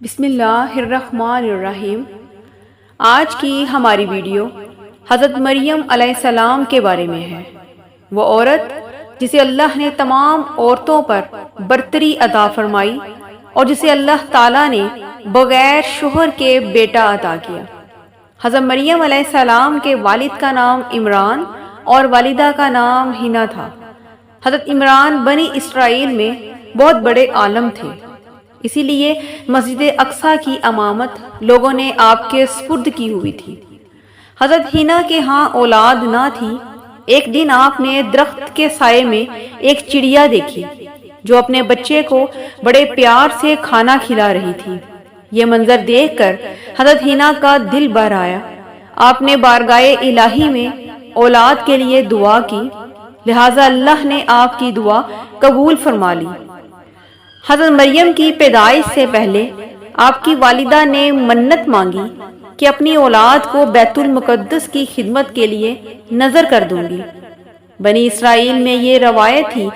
بسم اللہ الرحمن الرحیم۔ آج کی ہماری ویڈیو حضرت مریم علیہ السلام کے بارے میں ہے۔ وہ عورت جسے اللہ نے تمام عورتوں پر برتری عطا فرمائی اور جسے اللہ تعالیٰ نے بغیر شوہر کے بیٹا عطا کیا۔ حضرت مریم علیہ السلام کے والد کا نام عمران اور والدہ کا نام ہنا تھا۔ حضرت عمران بنی اسرائیل میں بہت بڑے عالم تھے، اسی لیے مسجد اقصیٰ کی امامت لوگوں نے آپ کے سپرد کی ہوئی تھی۔ حضرت ہنا کے ہاں اولاد نہ تھی۔ ایک دن آپ نے درخت کے سائے میں ایک چڑیا دیکھی جو اپنے بچے کو بڑے پیار سے کھانا کھلا رہی تھی۔ یہ منظر دیکھ کر حضرت ہنا کا دل بھر آیا۔ آپ نے بارگاہ الہی میں اولاد کے لیے دعا کی، لہٰذا اللہ نے آپ کی دعا قبول فرما لی۔ حضرت مریم کی پیدائش سے پہلے آپ کی والدہ نے منت مانگی کہ اپنی اولاد کو بیت المقدس کی خدمت کے لیے نذر کر دوں گی۔ بنی اسرائیل میں یہ روایت تھی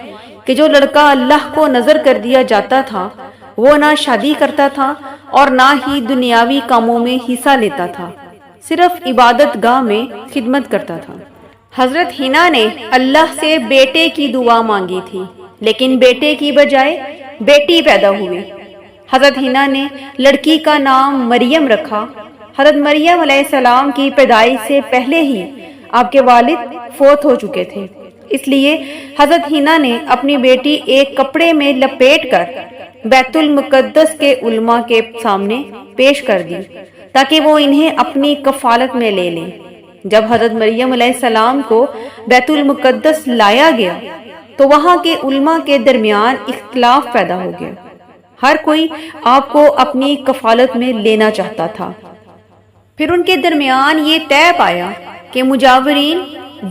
کہ جو لڑکا اللہ کو نذر کر دیا جاتا تھا وہ نہ شادی کرتا تھا اور نہ ہی دنیاوی کاموں میں حصہ لیتا تھا، صرف عبادت گاہ میں خدمت کرتا تھا۔ حضرت ہنا نے اللہ سے بیٹے کی دعا مانگی تھی، لیکن بیٹے کی بجائے بیٹی پیدا ہوئی۔ حضرت ہنا نے لڑکی کا نام مریم رکھا۔ حضرت مریم علیہ السلام کی پیدائش سے پہلے ہی آپ کے والد فوت ہو چکے تھے، اس لیے حضرت ہنا نے اپنی بیٹی ایک کپڑے میں لپیٹ کر بیت المقدس کے علماء کے سامنے پیش کر دی تاکہ وہ انہیں اپنی کفالت میں لے لیں۔ جب حضرت مریم علیہ السلام کو بیت المقدس لایا گیا تو وہاں کے علماء کے درمیان اختلاف پیدا ہو گیا۔ ہر کوئی آپ کو اپنی کفالت میں لینا چاہتا تھا۔ پھر ان کے درمیان یہ طے پایا کہ مجاورین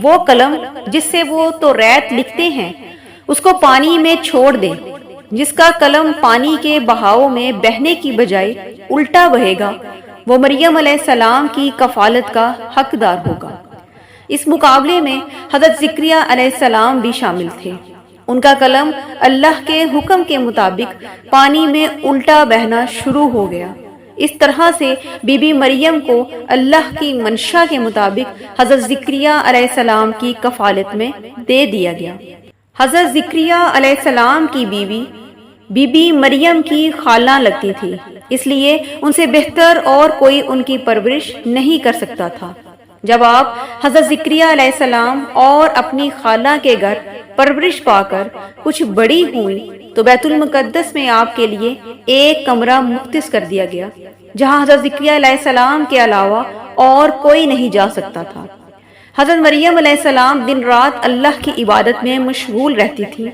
وہ قلم جس سے وہ توریت لکھتے ہیں اس کو پانی میں چھوڑ دیں۔ جس کا قلم پانی کے بہاؤ میں بہنے کی بجائے الٹا بہے گا وہ مریم علیہ السلام کی کفالت کا حقدار ہوگا۔ اس مقابلے میں حضرت زکریا علیہ السلام بھی شامل تھے۔ ان کا قلم اللہ کے حکم کے مطابق پانی میں الٹا بہنا شروع ہو گیا۔ اس طرح سے بی بی مریم کو اللہ کی منشا کے مطابق حضرت زکریا علیہ السلام کی کفالت میں دے دیا گیا۔ حضرت زکریا علیہ السلام کی بیوی بی بی مریم کی خالہ لگتی تھی، اس لیے ان سے بہتر اور کوئی ان کی پرورش نہیں کر سکتا تھا۔ جب آپ حضرت زکریا علیہ السلام اور اپنی خالہ کے گھر پرورش پا کر کچھ بڑی ہوئی تو بیت المقدس میں آپ کے لیے ایک کمرہ مختص کر دیا گیا جہاں حضرت زکریا علیہ السلام کے علاوہ اور کوئی نہیں جا سکتا تھا۔ حضرت مریم علیہ السلام دن رات اللہ کی عبادت میں مشغول رہتی تھی۔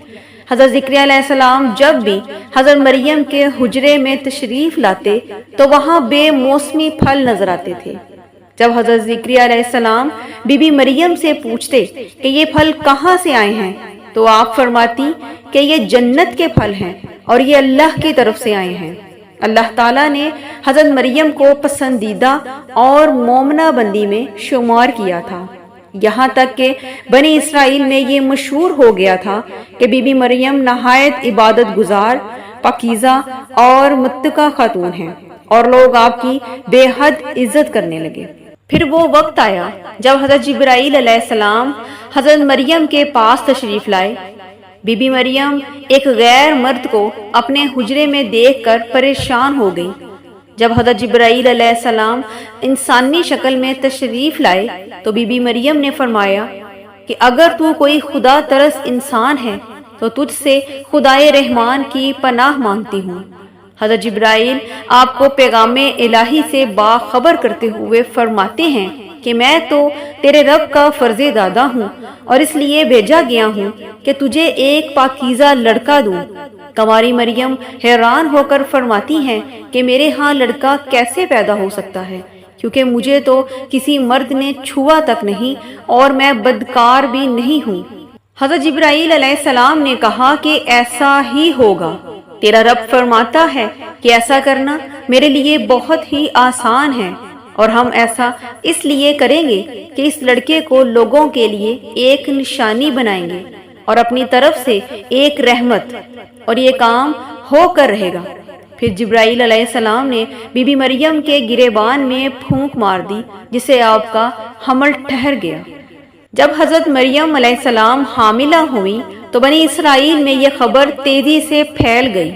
حضرت زکریا علیہ السلام جب بھی حضرت مریم کے حجرے میں تشریف لاتے تو وہاں بے موسمی پھل نظر آتے تھے۔ جب حضرت زکریا علیہ السلام بی بی مریم سے پوچھتے کہ یہ پھل کہاں سے آئے ہیں تو آپ فرماتی کہ یہ جنت کے پھل ہیں اور یہ اللہ کی طرف سے آئے ہیں۔ اللہ تعالیٰ نے حضرت مریم کو پسندیدہ اور مومنہ بندی میں شمار کیا تھا، یہاں تک کہ بنی اسرائیل میں یہ مشہور ہو گیا تھا کہ بی بی مریم نہایت عبادت گزار، پاکیزہ اور متقی خاتون ہیں اور لوگ آپ کی بے حد عزت کرنے لگے۔ پھر وہ وقت آیا جب حضرت جبرائیل علیہ السلام حضرت مریم کے پاس تشریف لائے۔ بی بی مریم ایک غیر مرد کو اپنے حجرے میں دیکھ کر پریشان ہو گئی۔ جب حضرت جبرائیل علیہ السلام انسانی شکل میں تشریف لائے تو بی بی مریم نے فرمایا کہ اگر تو کوئی خدا ترس انسان ہے تو تجھ سے خدائے رحمان کی پناہ مانگتی ہوں۔ حضرت جبرائیل آپ کو پیغام الہی سے باخبر کرتے ہوئے فرماتے ہیں کہ میں تو تیرے رب کا فرز دادا ہوں اور اس لیے بھیجا گیا ہوں کہ تجھے ایک پاکیزہ لڑکا دوں۔ کنواری مریم حیران ہو کر فرماتی ہیں کہ میرے ہاں لڑکا کیسے پیدا ہو سکتا ہے، کیونکہ مجھے تو کسی مرد نے چھوا تک نہیں اور میں بدکار بھی نہیں ہوں۔ حضرت جبرائیل علیہ السلام نے کہا کہ ایسا ہی ہوگا، تیرا رب فرماتا ہے کہ ایسا کرنا میرے لیے بہت ہی آسان ہے اور ہم ایسا اس لیے کریں گے کہ اس لڑکے کو لوگوں کے لیے ایک نشانی بنائیں گے اور اپنی طرف سے ایک رحمت، اور یہ کام ہو کر رہے گا۔ پھر جبرائیل علیہ السلام نے بی بی مریم کے گریبان میں پھونک مار دی، جس سے آپ کا حمل ٹھہر گیا۔ جب حضرت مریم علیہ السلام حاملہ ہوئی تو بنی اسرائیل میں یہ خبر تیزی سے پھیل گئی۔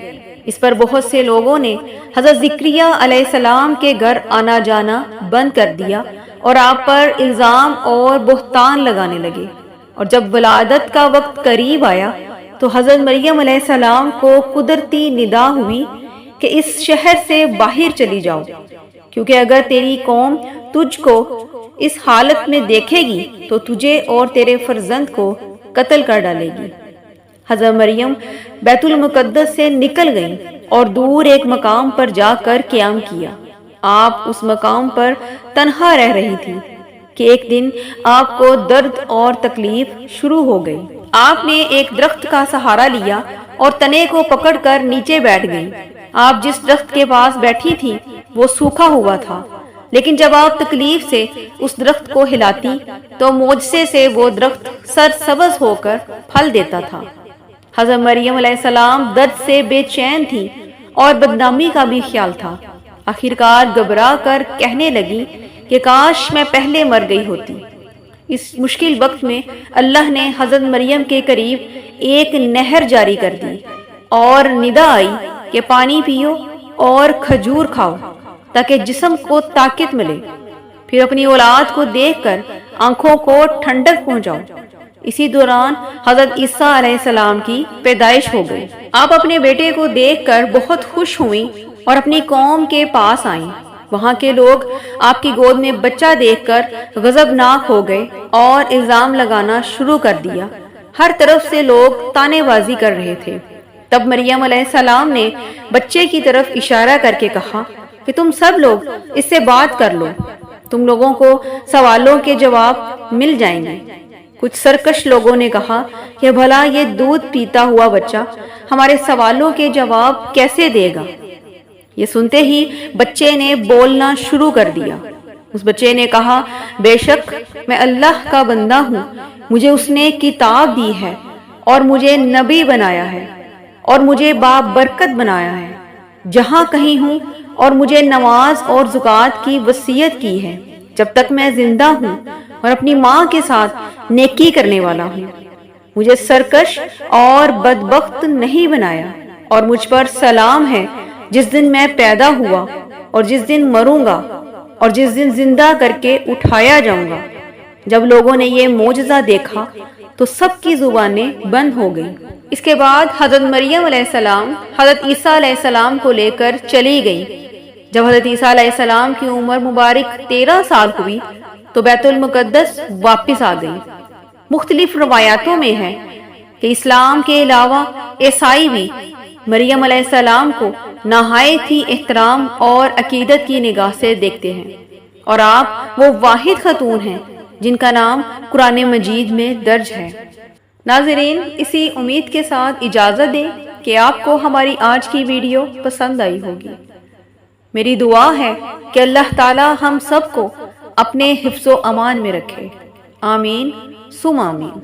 اس پر بہت سے لوگوں نے حضرت زکریا علیہ السلام کے گھر آنا جانا بند کر دیا اور آپ پر الزام اور بہتان لگانے لگے، اور جب ولادت کا وقت قریب آیا تو حضرت مریم علیہ السلام کو قدرتی ندا ہوئی کہ اس شہر سے باہر چلی جاؤ، کیونکہ اگر تیری قوم تجھ کو اس حالت میں دیکھے گی تو تجھے اور تیرے فرزند کو قتل کر ڈالے گی۔ حضرت مریم بیت المقدس سے نکل گئیں اور دور ایک مقام پر جا کر قیام کیا۔ آپ اس مقام پر تنہا رہ رہی تھی کہ ایک دن آپ کو درد اور تکلیف شروع ہو گئی۔ آپ نے ایک درخت کا سہارا لیا اور تنے کو پکڑ کر نیچے بیٹھ گئی۔ آپ جس درخت کے پاس بیٹھی تھی وہ سوکھا ہوا تھا، لیکن جب آپ تکلیف سے اس درخت کو ہلاتی تو معجزے سے وہ درخت سرسبز ہو کر پھل دیتا تھا۔ حضرت مریم علیہ السلام درد سے بے چین تھی اور بدنامی کا بھی خیال تھا۔ آخرکار گھبرا کر کہنے لگی کہ کاش میں پہلے مر گئی ہوتی۔ اس مشکل وقت میں اللہ نے حضرت مریم کے قریب ایک نہر جاری کر دی اور ندا آئی کہ پانی پیو اور کھجور کھاؤ تاکہ جسم کو طاقت ملے، پھر اپنی اولاد کو دیکھ کر آنکھوں کو ٹھنڈک پہنچاؤ۔ اسی دوران حضرت عیسیٰ علیہ السلام کی پیدائش ہو گئی۔ آپ اپنے بیٹے کو دیکھ کر بہت خوش ہوئیں اور اپنی قوم کے پاس آئیں۔ وہاں کے لوگ آپ کی گود میں بچہ دیکھ کر غضبناک ہو گئے اور الزام لگانا شروع کر دیا۔ ہر طرف سے لوگ طعنہ بازی کر رہے تھے۔ تب مریم علیہ السلام نے بچے کی طرف اشارہ کر کے کہا کہ تم سب لوگ اس سے بات کر لو، تم لوگوں کو سوالوں کے جواب مل جائیں گے۔ کچھ سرکش لوگوں نے کہا کہ بھلا یہ دودھ پیتا ہوا بچہ ہمارے سوالوں کے جواب کیسے دے گا؟ یہ سنتے ہی بچے نے بولنا شروع کر دیا۔ اس بچے نے کہا، بے شک میں اللہ کا بندہ ہوں، مجھے اس نے کتاب دی ہے اور مجھے نبی بنایا ہے اور مجھے بابرکت بنایا ہے، جہاں کہیں ہوں، اور مجھے نماز اور زکوٰۃ کی وصیت کی ہے جب تک میں زندہ ہوں، اور اپنی ماں کے ساتھ نیکی کرنے والا ہوں۔ مجھے سرکش اور بدبخت نہیں بنایا، اور مجھ پر سلام ہے جس دن میں پیدا ہوا اور جس دن مروں گا اور جس دن زندہ کر کے اٹھایا جاؤں گا۔ جب لوگوں نے یہ معجزہ دیکھا تو سب کی زبانیں بند ہو گئیں۔ اس کے بعد حضرت مریم علیہ السلام حضرت عیسیٰ علیہ السلام کو لے کر چلی گئی۔ جب حضرت عیسیٰ علیہ السلام کی عمر مبارک 13 سال ہوئی تو بیت المقدس واپس آ گئی۔ مختلف روایاتوں میں ہے کہ اسلام کے علاوہ عیسائی بھی مریم علیہ السلام کو نہایت ہی احترام اور عقیدت کی نگاہ سے دیکھتے ہیں، اور آپ وہ واحد خاتون ہیں جن کا نام قرآن مجید میں درج ہے۔ ناظرین، اسی امید کے ساتھ اجازت دیں کہ آپ کو ہماری آج کی ویڈیو پسند آئی ہوگی۔ میری دعا ہے کہ اللہ تعالی ہم سب کو اپنے حفظ و امان میں رکھے۔ آمین ثم آمین۔